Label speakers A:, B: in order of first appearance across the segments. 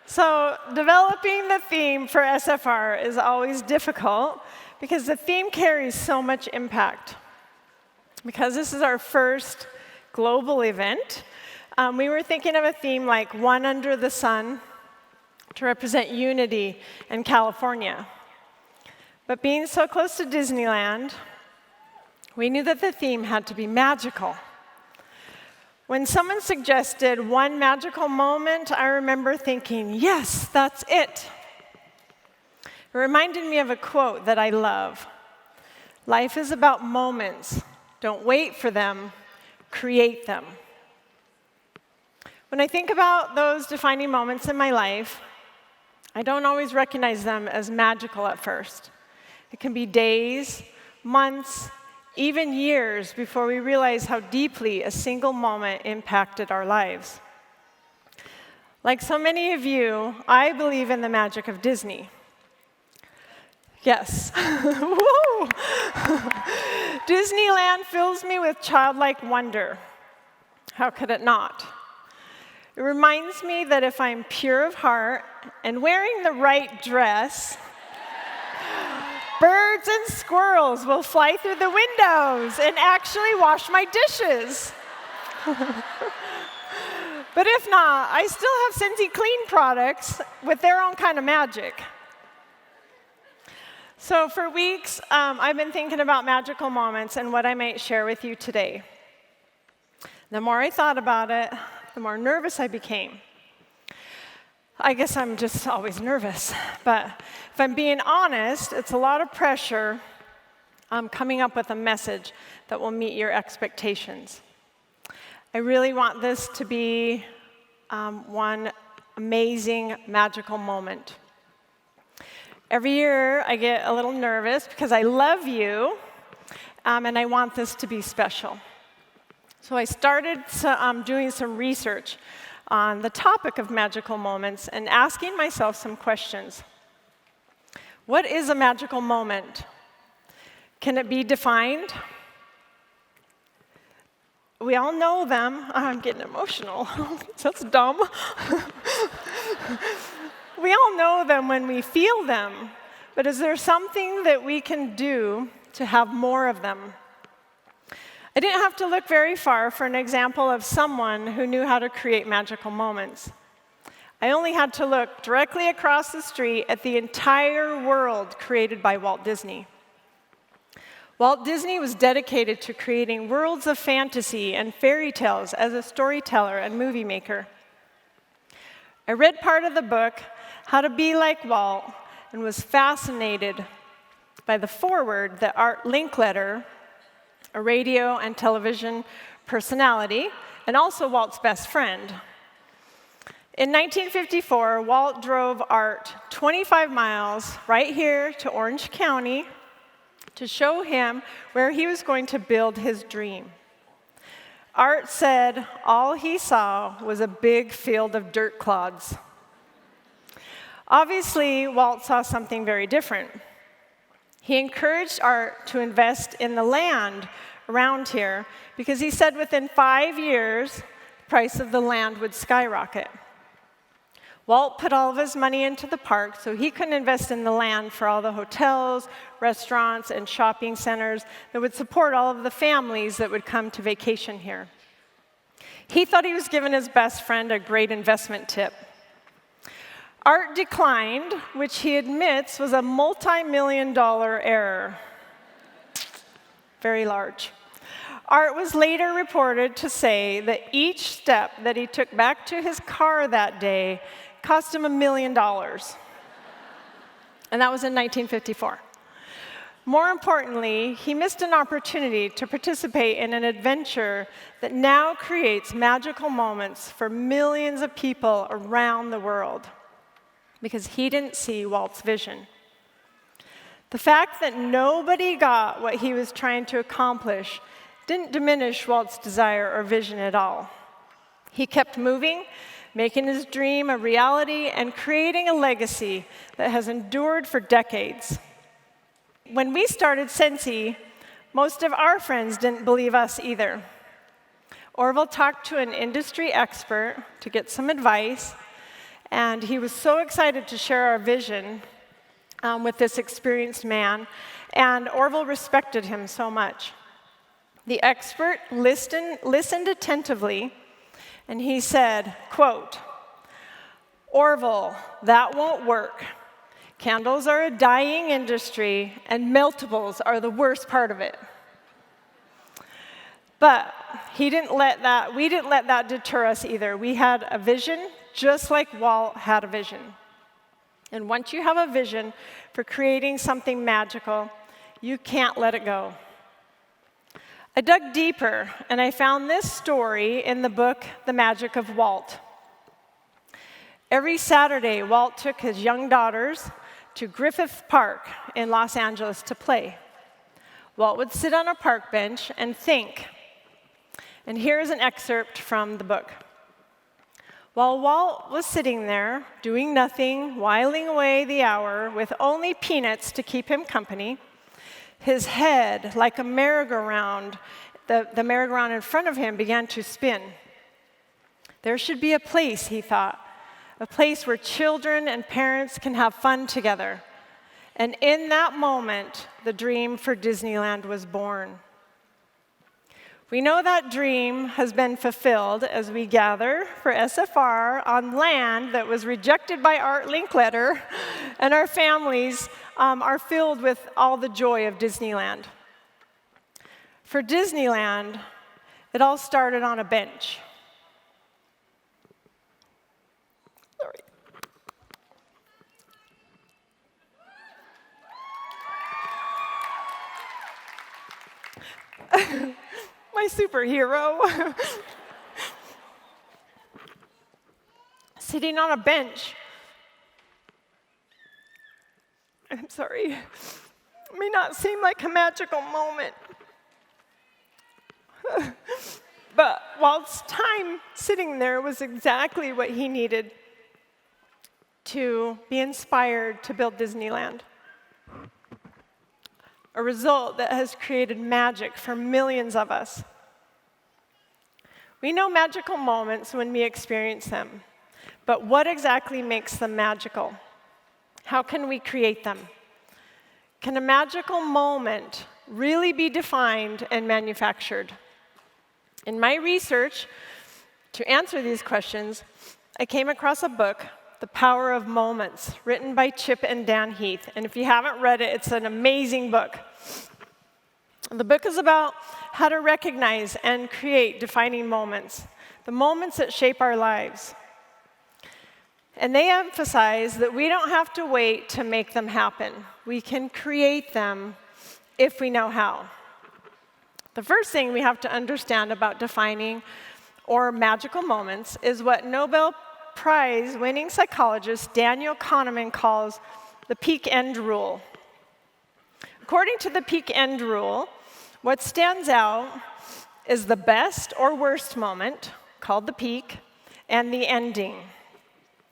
A: So developing the theme for SFR is always difficult because the theme carries so much impact. Because this is our first global event, we were thinking of a theme like One Under the Sun to represent unity in California. But being so close to Disneyland, we knew that the theme had to be magical. When someone suggested one magical moment, I remember thinking, yes, that's it. It reminded me of a quote that I love. Life is about moments. Don't wait for them, create them. When I think about those defining moments in my life, I don't always recognize them as magical at first. It can be days, months, even years before we realize how deeply a single moment impacted our lives. Like so many of you, I believe in the magic of Disney. Yes. Woo! Disneyland fills me with childlike wonder. How could it not? It reminds me that if I'm pure of heart and wearing the right dress, birds and squirrels will fly through the windows and actually wash my dishes. But if not, I still have Scentsy Clean products with their own kind of magic. So for weeks, I've been thinking about magical moments and what I might share with you today. The more I thought about it, the more nervous I became. I guess I'm just always nervous. But if I'm being honest, it's a lot of pressure coming up with a message that will meet your expectations. I really want this to be one amazing, magical moment. Every year, I get a little nervous because I love you, and I want this to be special. So I started doing some research on the topic of magical moments and asking myself some questions. What is a magical moment? Can it be defined? We all know them. I'm getting emotional. That's dumb. We all know them when we feel them, but is there something that we can do to have more of them? I didn't have to look very far for an example of someone who knew how to create magical moments. I only had to look directly across the street at the entire world created by Walt Disney. Walt Disney was dedicated to creating worlds of fantasy and fairy tales as a storyteller and movie maker. I read part of the book, How to Be Like Walt, and was fascinated by the foreword that Art Linkletter, a radio and television personality, and also Walt's best friend. In 1954, Walt drove Art 25 miles right here to Orange County to show him where he was going to build his dream. Art said all he saw was a big field of dirt clods. Obviously, Walt saw something very different. He encouraged Art to invest in the land around here because he said within 5 years, the price of the land would skyrocket. Walt put all of his money into the park so he couldn't invest in the land for all the hotels, restaurants, and shopping centers that would support all of the families that would come to vacation here. He thought he was giving his best friend a great investment tip. Art declined, which he admits was a multi-million-dollar error. Very large. Art was later reported to say that each step that he took back to his car that day cost him $1 million. And that was in 1954. More importantly, he missed an opportunity to participate in an adventure that now creates magical moments for millions of people around the world because he didn't see Walt's vision. The fact that nobody got what he was trying to accomplish didn't diminish Walt's desire or vision at all. He kept moving, making his dream a reality and creating a legacy that has endured for decades. When we started Scentsy, most of our friends didn't believe us either. Orville talked to an industry expert to get some advice, And he was so excited to share our vision with this experienced man, and Orville respected him so much. The expert listened attentively, and he said, quote, "Orville, that won't work. Candles are a dying industry, and meltables are the worst part of it." But we didn't let that deter us either. We had a vision, just like Walt had a vision. And once you have a vision for creating something magical, you can't let it go. I dug deeper, and I found this story in the book, The Magic of Walt. Every Saturday, Walt took his young daughters to Griffith Park in Los Angeles to play. Walt would sit on a park bench and think. And here's an excerpt from the book. While Walt was sitting there, doing nothing, whiling away the hour with only peanuts to keep him company, his head, like a merry-go-round, the merry-go-round in front of him began to spin. There should be a place, he thought, a place where children and parents can have fun together. And in that moment, the dream for Disneyland was born. We know that dream has been fulfilled as we gather for SFR on land that was rejected by Art Linkletter, and our families are filled with all the joy of Disneyland. For Disneyland, it all started on a bench. Sorry. My superhero. Sitting on a bench. I'm sorry. It may not seem like a magical moment. But Walt's time sitting there was exactly what he needed to be inspired to build Disneyland. A result that has created magic for millions of us. We know magical moments when we experience them, but what exactly makes them magical? How can we create them? Can a magical moment really be defined and manufactured? In my research to answer these questions, I came across a book, The Power of Moments, written by Chip and Dan Heath. And if you haven't read it, it's an amazing book. The book is about how to recognize and create defining moments, the moments that shape our lives. And they emphasize that we don't have to wait to make them happen. We can create them if we know how. The first thing we have to understand about defining or magical moments is what Nobel Prize-winning psychologist Daniel Kahneman calls the peak-end rule. According to the peak-end rule, what stands out is the best or worst moment, called the peak, and the ending.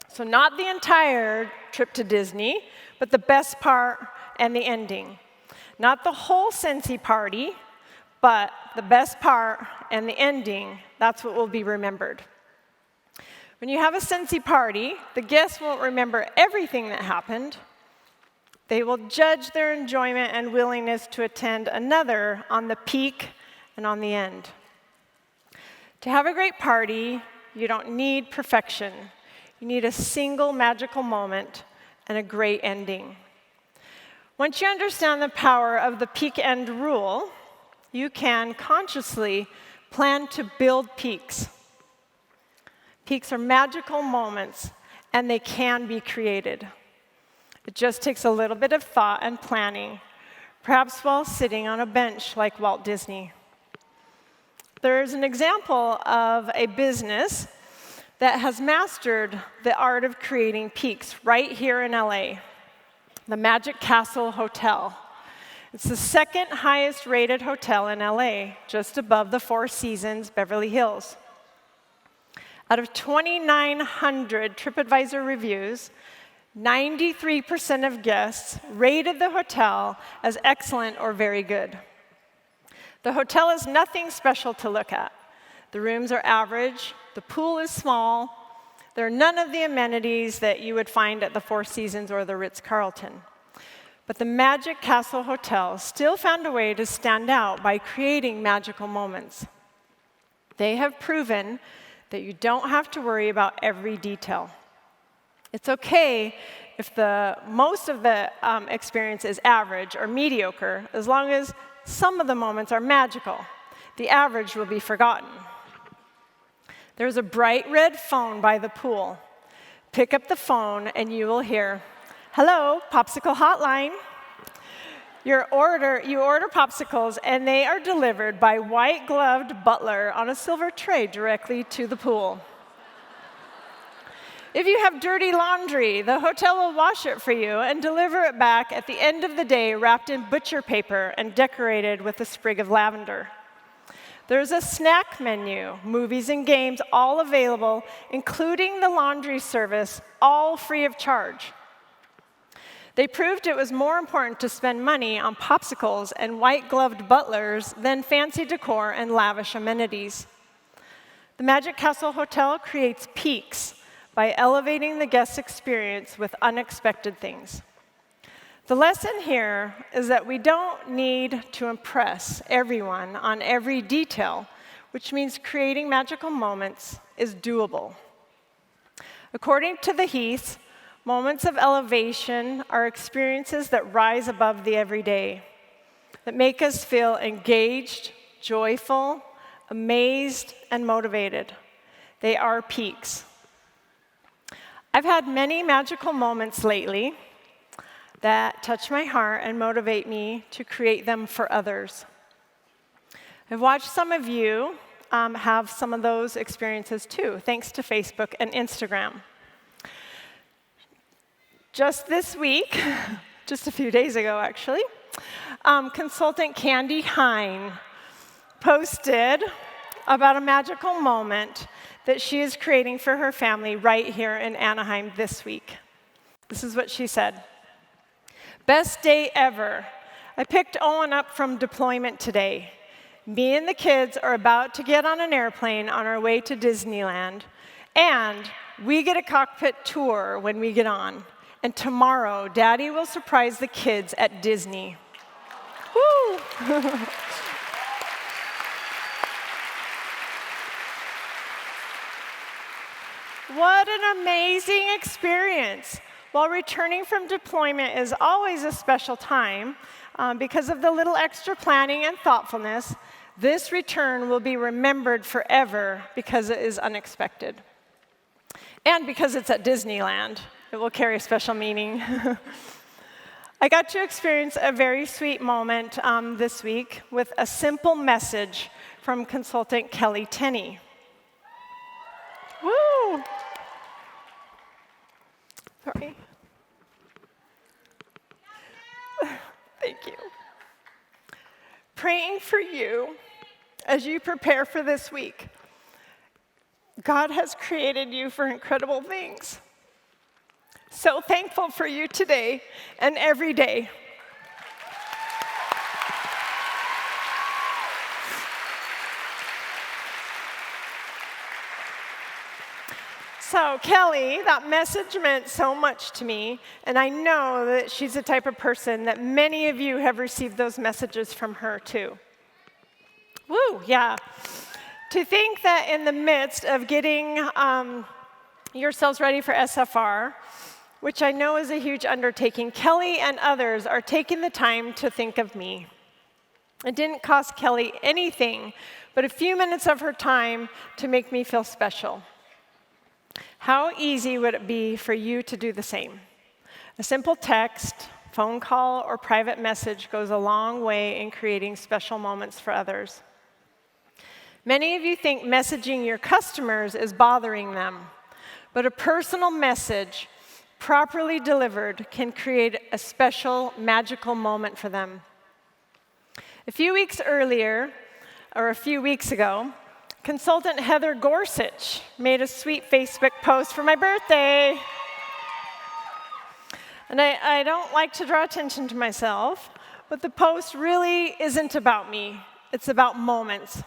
A: So not the entire trip to Disney, but the best part and the ending. Not the whole Scentsy party, but the best part and the ending, that's what will be remembered. When you have a Scentsy party, the guests won't remember everything that happened. They will judge their enjoyment and willingness to attend another on the peak and on the end. To have a great party, you don't need perfection. You need a single magical moment and a great ending. Once you understand the power of the peak-end rule, you can consciously plan to build peaks. Peaks are magical moments, and they can be created. It just takes a little bit of thought and planning, perhaps while sitting on a bench like Walt Disney. There's an example of a business that has mastered the art of creating peaks right here in LA, the Magic Castle Hotel. It's the second highest rated hotel in LA, just above the Four Seasons Beverly Hills. Out of 2,900 TripAdvisor reviews, 93% of guests rated the hotel as excellent or very good. The hotel is nothing special to look at. The rooms are average, the pool is small, There are none of the amenities that you would find at the Four Seasons or the Ritz-Carlton. But the Magic Castle Hotel still found a way to stand out by creating magical moments. They have proven that you don't have to worry about every detail. It's okay if most of the experience is average or mediocre, as long as some of the moments are magical. The average will be forgotten. There's a bright red phone by the pool. Pick up the phone and you will hear, "Hello, Popsicle Hotline." You order popsicles, and they are delivered by white-gloved butler on a silver tray directly to the pool. If you have dirty laundry, the hotel will wash it for you and deliver it back at the end of the day wrapped in butcher paper and decorated with a sprig of lavender. There's a snack menu, movies and games, all available, including the laundry service, all free of charge. They proved it was more important to spend money on popsicles and white-gloved butlers than fancy decor and lavish amenities. The Magic Castle Hotel creates peaks by elevating the guest experience with unexpected things. The lesson here is that we don't need to impress everyone on every detail, which means creating magical moments is doable. According to the Heath, moments of elevation are experiences that rise above the everyday, that make us feel engaged, joyful, amazed, and motivated. They are peaks. I've had many magical moments lately that touch my heart and motivate me to create them for others. I've watched some of you have some of those experiences too, thanks to Facebook and Instagram. Just this week, just a few days ago actually, consultant Candy Hine posted about a magical moment that she is creating for her family right here in Anaheim this week. This is what she said. "Best day ever. I picked Owen up from deployment today. Me and the kids are about to get on an airplane on our way to Disneyland, and we get a cockpit tour when we get on. And tomorrow, Daddy will surprise the kids at Disney." Woo! What an amazing experience. While returning from deployment is always a special time, because of the little extra planning and thoughtfulness, this return will be remembered forever because it is unexpected. And because it's at Disneyland, it will carry a special meaning. I got to experience a very sweet moment this week with a simple message from consultant Kelly Tenney. Woo! Sorry. Thank you. Praying for you as you prepare for this week. God has created you for incredible things. So thankful for you today and every day. So Kelly, that message meant so much to me, and I know that she's the type of person that many of you have received those messages from her too. Woo, yeah. To think that in the midst of getting yourselves ready for SFR, which I know is a huge undertaking, Kelly and others are taking the time to think of me. It didn't cost Kelly anything but a few minutes of her time to make me feel special. How easy would it be for you to do the same? A simple text, phone call, or private message goes a long way in creating special moments for others. Many of you think messaging your customers is bothering them, but a personal message, properly delivered, can create a special, magical moment for them. A few weeks ago, consultant Heather Gorsuch made a sweet Facebook post for my birthday. And I don't like to draw attention to myself, but the post really isn't about me. It's about moments.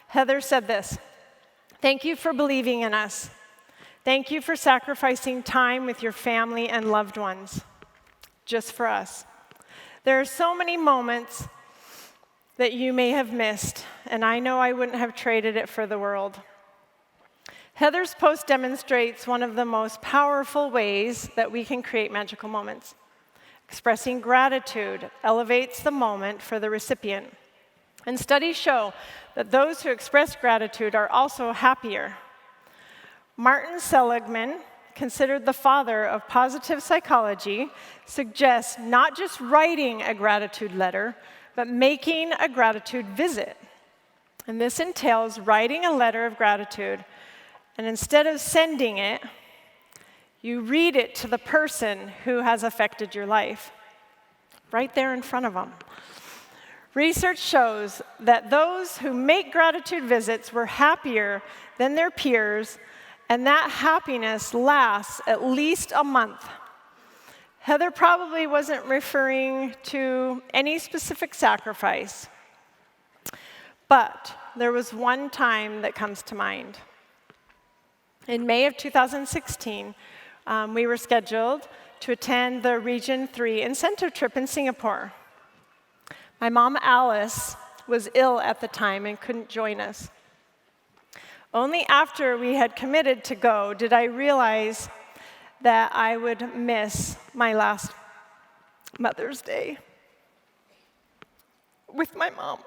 A: Heather said this: "Thank you for believing in us. Thank you for sacrificing time with your family and loved ones, just for us. There are so many moments that you may have missed, and I know I wouldn't have traded it for the world. Heather's post demonstrates one of the most powerful ways that we can create magical moments. Expressing gratitude elevates the moment for the recipient. And studies show that those who express gratitude are also happier. Martin Seligman, considered the father of positive psychology, suggests not just writing a gratitude letter, but making a gratitude visit. And this entails writing a letter of gratitude, and instead of sending it, you read it to the person who has affected your life, right there in front of them. Research shows that those who make gratitude visits were happier than their peers, and that happiness lasts at least a month. Heather probably wasn't referring to any specific sacrifice, but there was one time that comes to mind. In May of 2016, we were scheduled to attend the Region 3 incentive trip in Singapore. My mom, Alice, was ill at the time and couldn't join us. Only after we had committed to go did I realize that I would miss my last Mother's Day with my mom.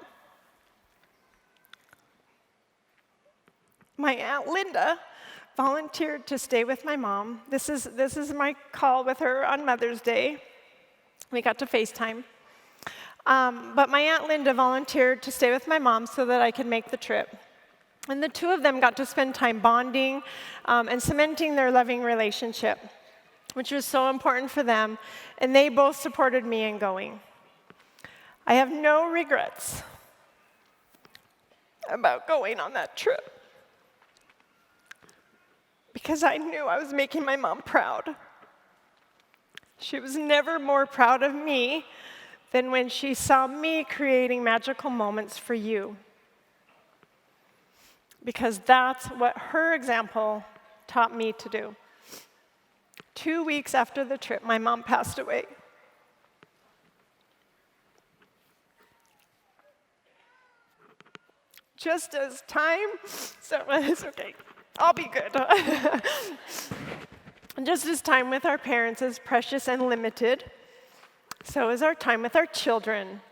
A: My Aunt Linda volunteered to stay with my mom. This is my call with her on Mother's Day. We got to FaceTime. But my Aunt Linda volunteered to stay with my mom so that I could make the trip. And the two of them got to spend time bonding and cementing their loving relationship, which was so important for them, and they both supported me in going. I have no regrets about going on that trip, because I knew I was making my mom proud. She was never more proud of me than when she saw me creating magical moments for you. Because that's what her example taught me to do. 2 weeks after the trip, my mom passed away. Just as time, so it's okay, I'll be good. Just as time with our parents is precious and limited, so is our time with our children.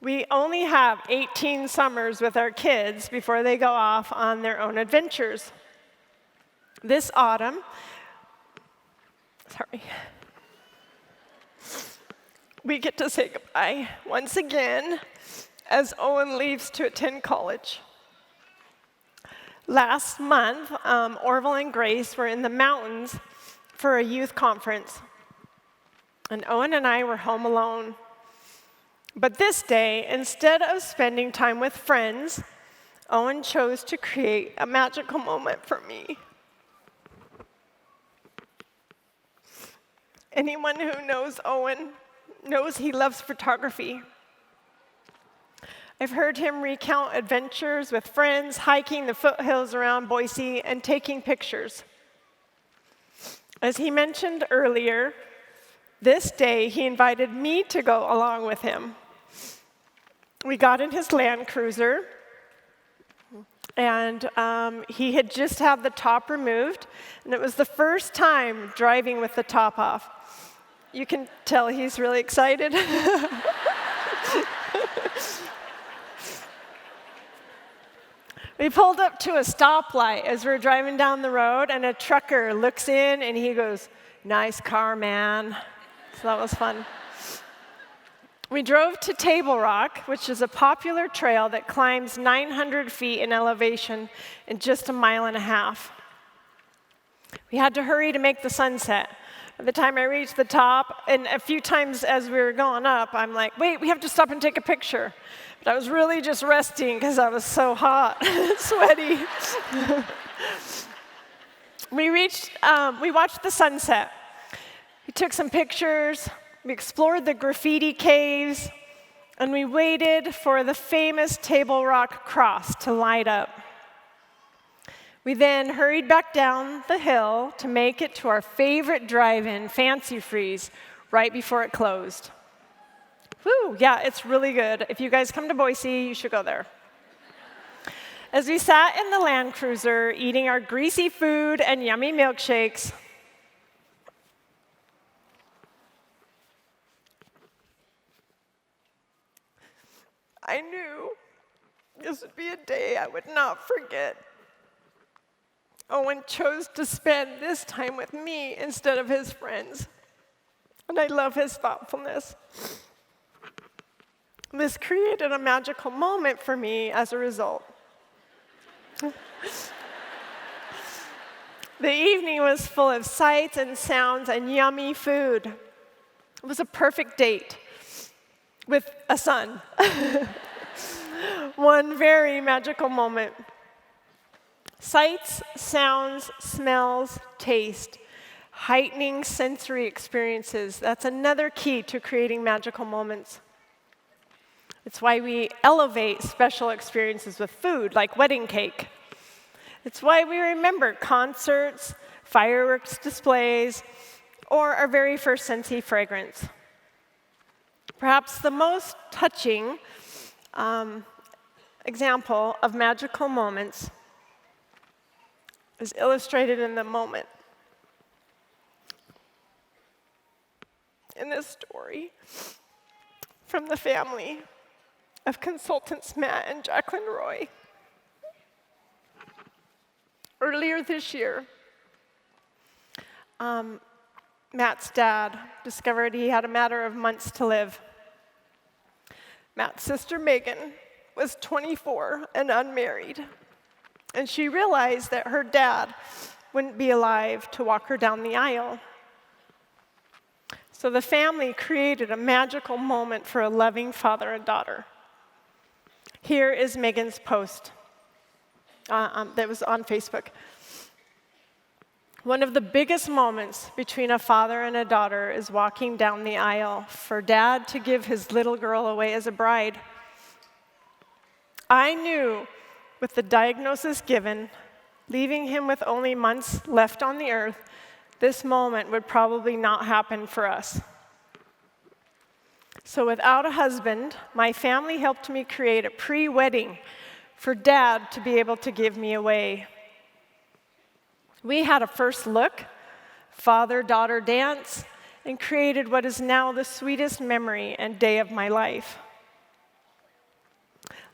A: We only have 18 summers with our kids before they go off on their own adventures. This autumn, we get to say goodbye once again as Owen leaves to attend college. Last month, Orville and Grace were in the mountains for a youth conference, and Owen and I were home alone. But this day, instead of spending time with friends, Owen chose to create a magical moment for me. Anyone who knows Owen knows he loves photography. I've heard him recount adventures with friends, hiking the foothills around Boise and taking pictures. As he mentioned earlier, this day he invited me to go along with him. We got in his Land Cruiser, and he had just had the top removed, and it was the first time driving with the top off. You can tell he's really excited. We pulled up to a stoplight as we were driving down the road, and a trucker looks in, and he goes, "Nice car, man." So that was fun. We drove to Table Rock, which is a popular trail that climbs 900 feet in elevation in just a mile and a half. We had to hurry to make the sunset. By the time I reached the top, and a few times as we were going up, I'm like, wait, we have to stop and take a picture. But I was really just resting because I was so hot and sweaty. We watched the sunset. We took some pictures. We explored the graffiti caves, and we waited for the famous Table Rock cross to light up. We then hurried back down the hill to make it to our favorite drive-in, Fancy Freeze, right before it closed. Woo, yeah, it's really good. If you guys come to Boise, you should go there. As we sat in the Land Cruiser eating our greasy food and yummy milkshakes, I knew this would be a day I would not forget. Owen chose to spend this time with me instead of his friends, and I love his thoughtfulness. This created a magical moment for me as a result. The evening was full of sights and sounds and yummy food. It was a perfect date with a son. One very magical moment. Sights, sounds, smells, taste, heightening sensory experiences. That's another key to creating magical moments. It's why we elevate special experiences with food, like wedding cake. It's why we remember concerts, fireworks displays, or our very first Scentsy fragrance. Perhaps the most touching example of magical moments is illustrated in the moment. In this story from the family of consultants Matt and Jacqueline Roy. Earlier this year, Matt's dad discovered he had a matter of months to live. Matt's sister Megan was 24 and unmarried, and she realized that her dad wouldn't be alive to walk her down the aisle. So the family created a magical moment for a loving father and daughter. Here is Megan's post that was on Facebook. One of the biggest moments between a father and a daughter is walking down the aisle for dad to give his little girl away as a bride. I knew with the diagnosis given, leaving him with only months left on the earth, this moment would probably not happen for us. So without a husband, my family helped me create a pre-wedding for dad to be able to give me away. We had a first look, father-daughter dance, and created what is now the sweetest memory and day of my life.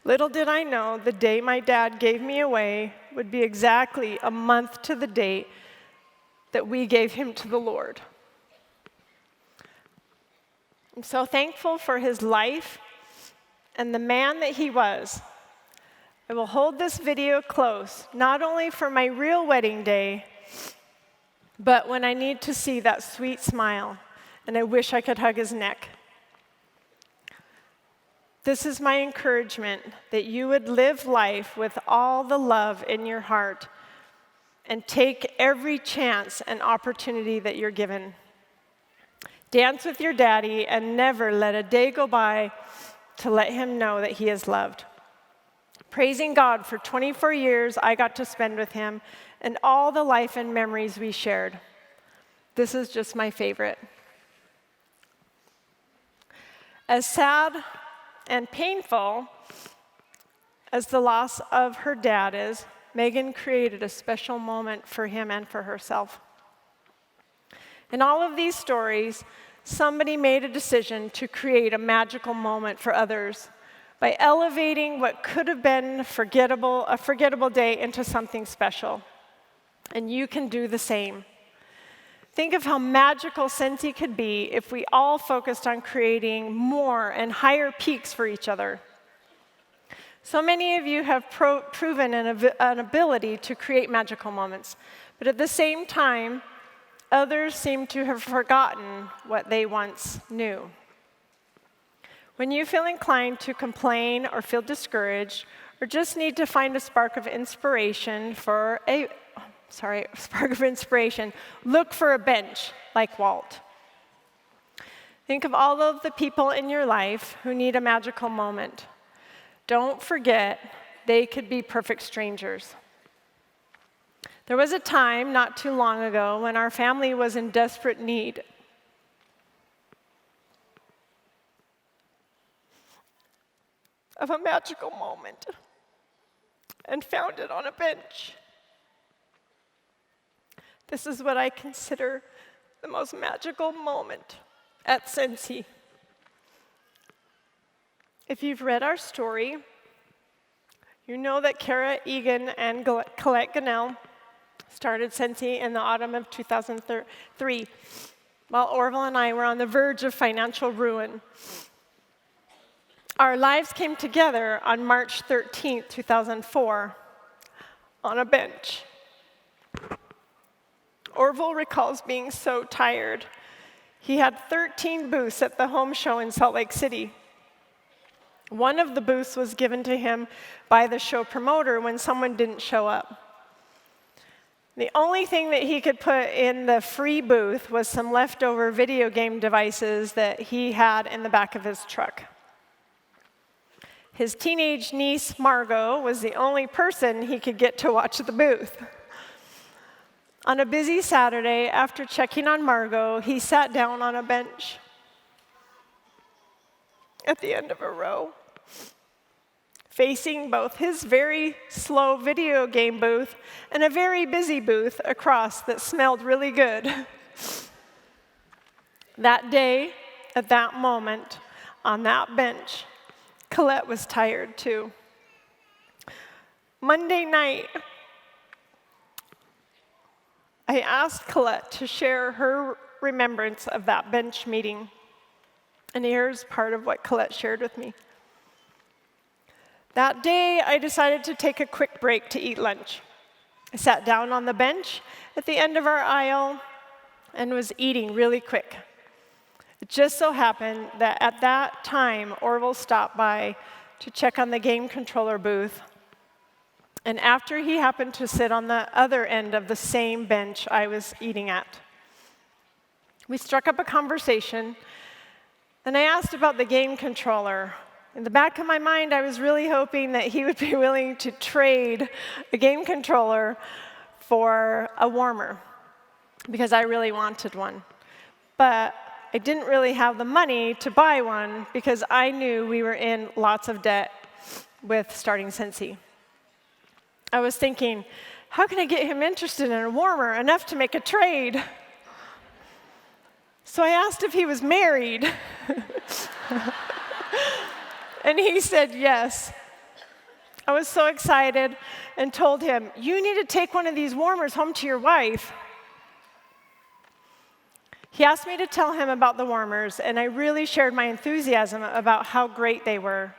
A: Little did I know the day my dad gave me away would be exactly a month to the date that we gave him to the Lord. I'm so thankful for his life and the man that he was. I will hold this video close, not only for my real wedding day, but when I need to see that sweet smile, and I wish I could hug his neck. This is my encouragement, that you would live life with all the love in your heart and take every chance and opportunity that you're given. Dance with your daddy and never let a day go by to let him know that he is loved. Praising God for 24 years I got to spend with him and all the life and memories we shared. This is just my favorite. As sad and painful as the loss of her dad is, Megan created a special moment for him and for herself. In all of these stories, somebody made a decision to create a magical moment for others by elevating what could have been a forgettable day into something special. And you can do the same. Think of how magical Scentsy could be if we all focused on creating more and higher peaks for each other. So many of you have proven an ability to create magical moments, but at the same time, others seem to have forgotten what they once knew. When you feel inclined to complain or feel discouraged, or just need to find a spark of inspiration, look for a bench like Walt. Think of all of the people in your life who need a magical moment. Don't forget, they could be perfect strangers. There was a time not too long ago when our family was in desperate need. Of a magical moment and found it on a bench. This is what I consider the most magical moment at Scentsy. If you've read our story, you know that Kara Egan and Colette Gannell started Scentsy in the autumn of 2003, while Orville and I were on the verge of financial ruin. Our lives came together on March 13th, 2004, on a bench. Orville recalls being so tired. He had 13 booths at the home show in Salt Lake City. One of the booths was given to him by the show promoter when someone didn't show up. The only thing that he could put in the free booth was some leftover video game devices that he had in the back of his truck. His teenage niece, Margot, was the only person he could get to watch the booth. On a busy Saturday, after checking on Margot, he sat down on a bench at the end of a row, facing both his very slow video game booth and a very busy booth across that smelled really good. That day, at that moment, on that bench, Colette was tired too. Monday night, I asked Colette to share her remembrance of that bench meeting. And here's part of what Colette shared with me. That day, I decided to take a quick break to eat lunch. I sat down on the bench at the end of our aisle and was eating really quick. It just so happened that at that time, Orville stopped by to check on the game controller booth. And after he happened to sit on the other end of the same bench I was eating at, we struck up a conversation, and I asked about the game controller. In the back of my mind, I was really hoping that he would be willing to trade a game controller for a warmer, because I really wanted one. But I didn't really have the money to buy one because I knew we were in lots of debt with starting Scentsy. I was thinking, how can I get him interested in a warmer enough to make a trade? So I asked if he was married. And he said yes. I was so excited and told him, you need to take one of these warmers home to your wife. He asked me to tell him about the warmers, and I really shared my enthusiasm about how great they were.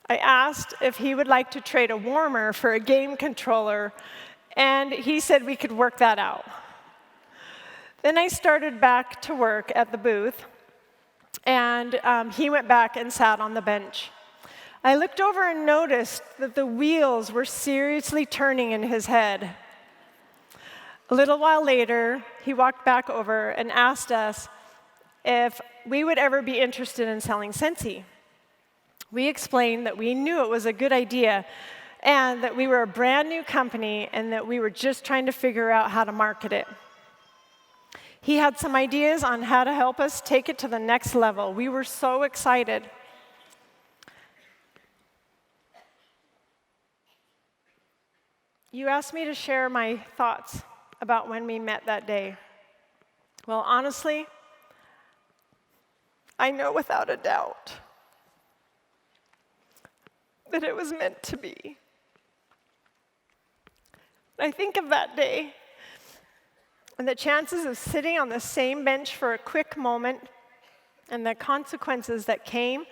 A: I asked if he would like to trade a warmer for a game controller, and he said we could work that out. Then I started back to work at the booth, and he went back and sat on the bench. I looked over and noticed that the wheels were seriously turning in his head. A little while later, he walked back over and asked us if we would ever be interested in selling Scentsy. We explained that we knew it was a good idea and that we were a brand new company and that we were just trying to figure out how to market it. He had some ideas on how to help us take it to the next level. We were so excited. You asked me to share my thoughts about when we met that day. Well, honestly, I know without a doubt that it was meant to be. I think of that day and the chances of sitting on the same bench for a quick moment and the consequences that came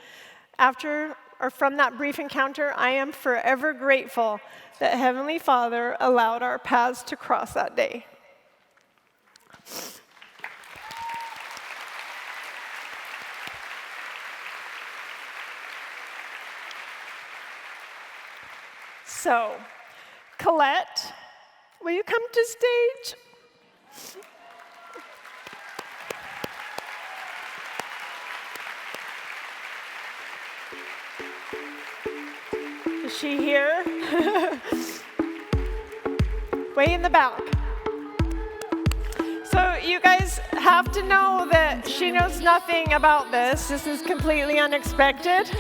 A: after or from that brief encounter. I am forever grateful that Heavenly Father allowed our paths to cross that day. So, Colette, will you come to stage? Is she here? way in the back. So you guys have to know that she knows nothing about this. This is completely unexpected.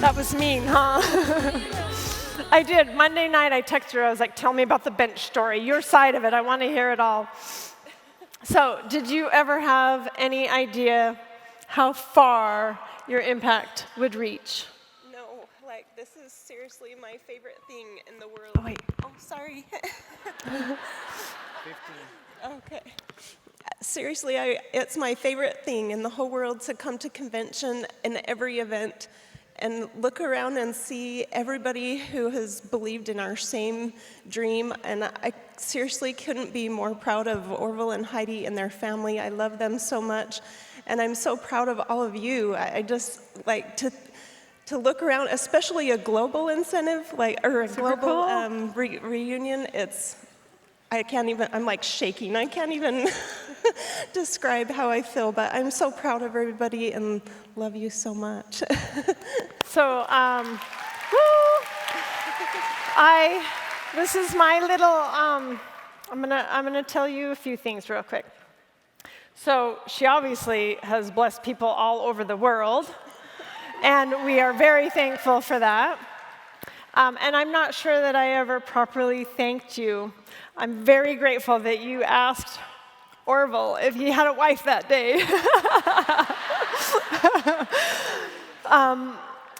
A: That was mean, huh? I did. Monday night, I texted her. I was like, tell me about the bench story, your side of it. I want to hear it all. So, did you ever have any idea how far your impact would reach?
B: No, like, this is seriously my favorite thing in the world.
A: Oh, wait.
B: Oh, sorry. 15. Okay. Seriously, it's my favorite thing in the whole world to come to convention and every event and look around and see everybody who has believed in our same dream. And I seriously couldn't be more proud of Orville and Heidi and their family. I love them so much. And I'm so proud of all of you. I just like to look around, especially a global incentive, or a global reunion. I can't even, I'm like shaking. I can't even describe how I feel, but I'm so proud of everybody and love you so much.
A: So, this is my little, I'm gonna tell you a few things real quick. So she obviously has blessed people all over the world, and we are very thankful for that. And I'm not sure that I ever properly thanked you. I'm very grateful that you asked Orville if he had a wife that day.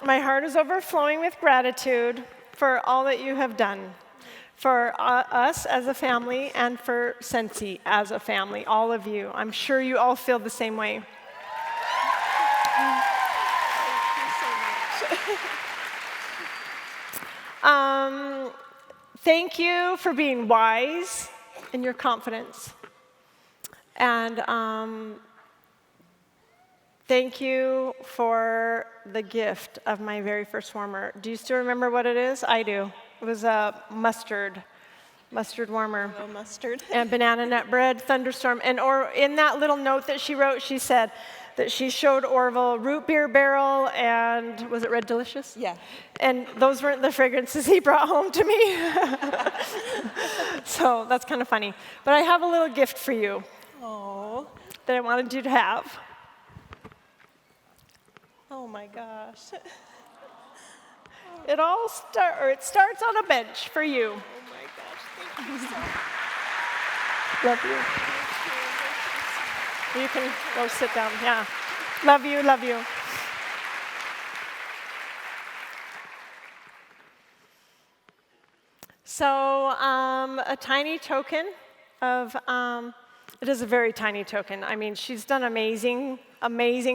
A: My heart is overflowing with gratitude for all that you have done, for us as a family and for Scentsy as a family, all of you. I'm sure you all feel the same way. Thank you for being wise in your confidence. And thank you for the gift of my very first warmer. Do you still remember what it is? I do. It was a mustard warmer.
B: Hello, mustard.
A: And banana nut bread, thunderstorm. And in that little note that she wrote, she said that she showed Orville root beer barrel and, was it Red Delicious?
B: Yeah.
A: And those weren't the fragrances he brought home to me. So that's kind of funny. But I have a little gift for you.
B: Oh.
A: That I wanted you to have.
B: Oh my gosh.
A: It starts on a bench for you.
B: Oh my gosh, thank you so much.
A: Love you. You can go sit down, yeah. Love you, love you. So a tiny token of, it is a very tiny token. I mean, she's done amazing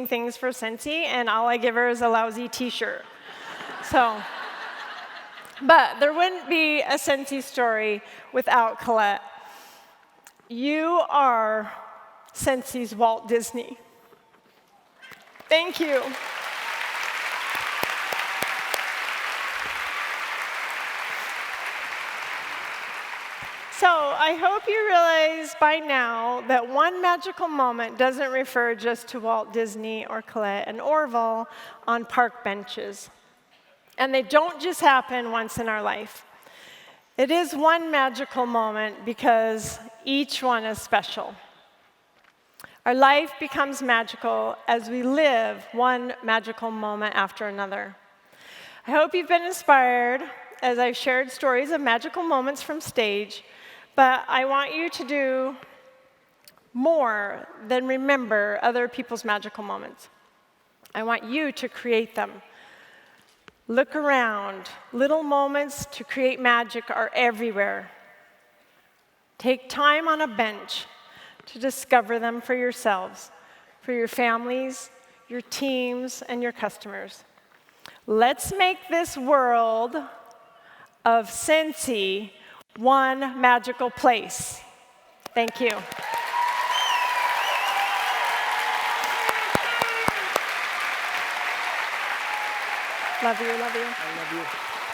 A: things for Scentsy, and all I give her is a lousy t-shirt. So, but there wouldn't be a Scentsy story without Colette. You are Scentsy's Walt Disney. Thank you. So I hope you realize by now that one magical moment doesn't refer just to Walt Disney or Colette and Orville on park benches. And they don't just happen once in our life. It is one magical moment because each one is special. Our life becomes magical as we live one magical moment after another. I hope you've been inspired as I've shared stories of magical moments from stage, but I want you to do more than remember other people's magical moments. I want you to create them. Look around. Little moments to create magic are everywhere. Take time on a bench to discover them for yourselves, for your families, your teams, and your customers. Let's make this world of Scentsy one magical place. Thank you. Love you, love you.
C: I love you.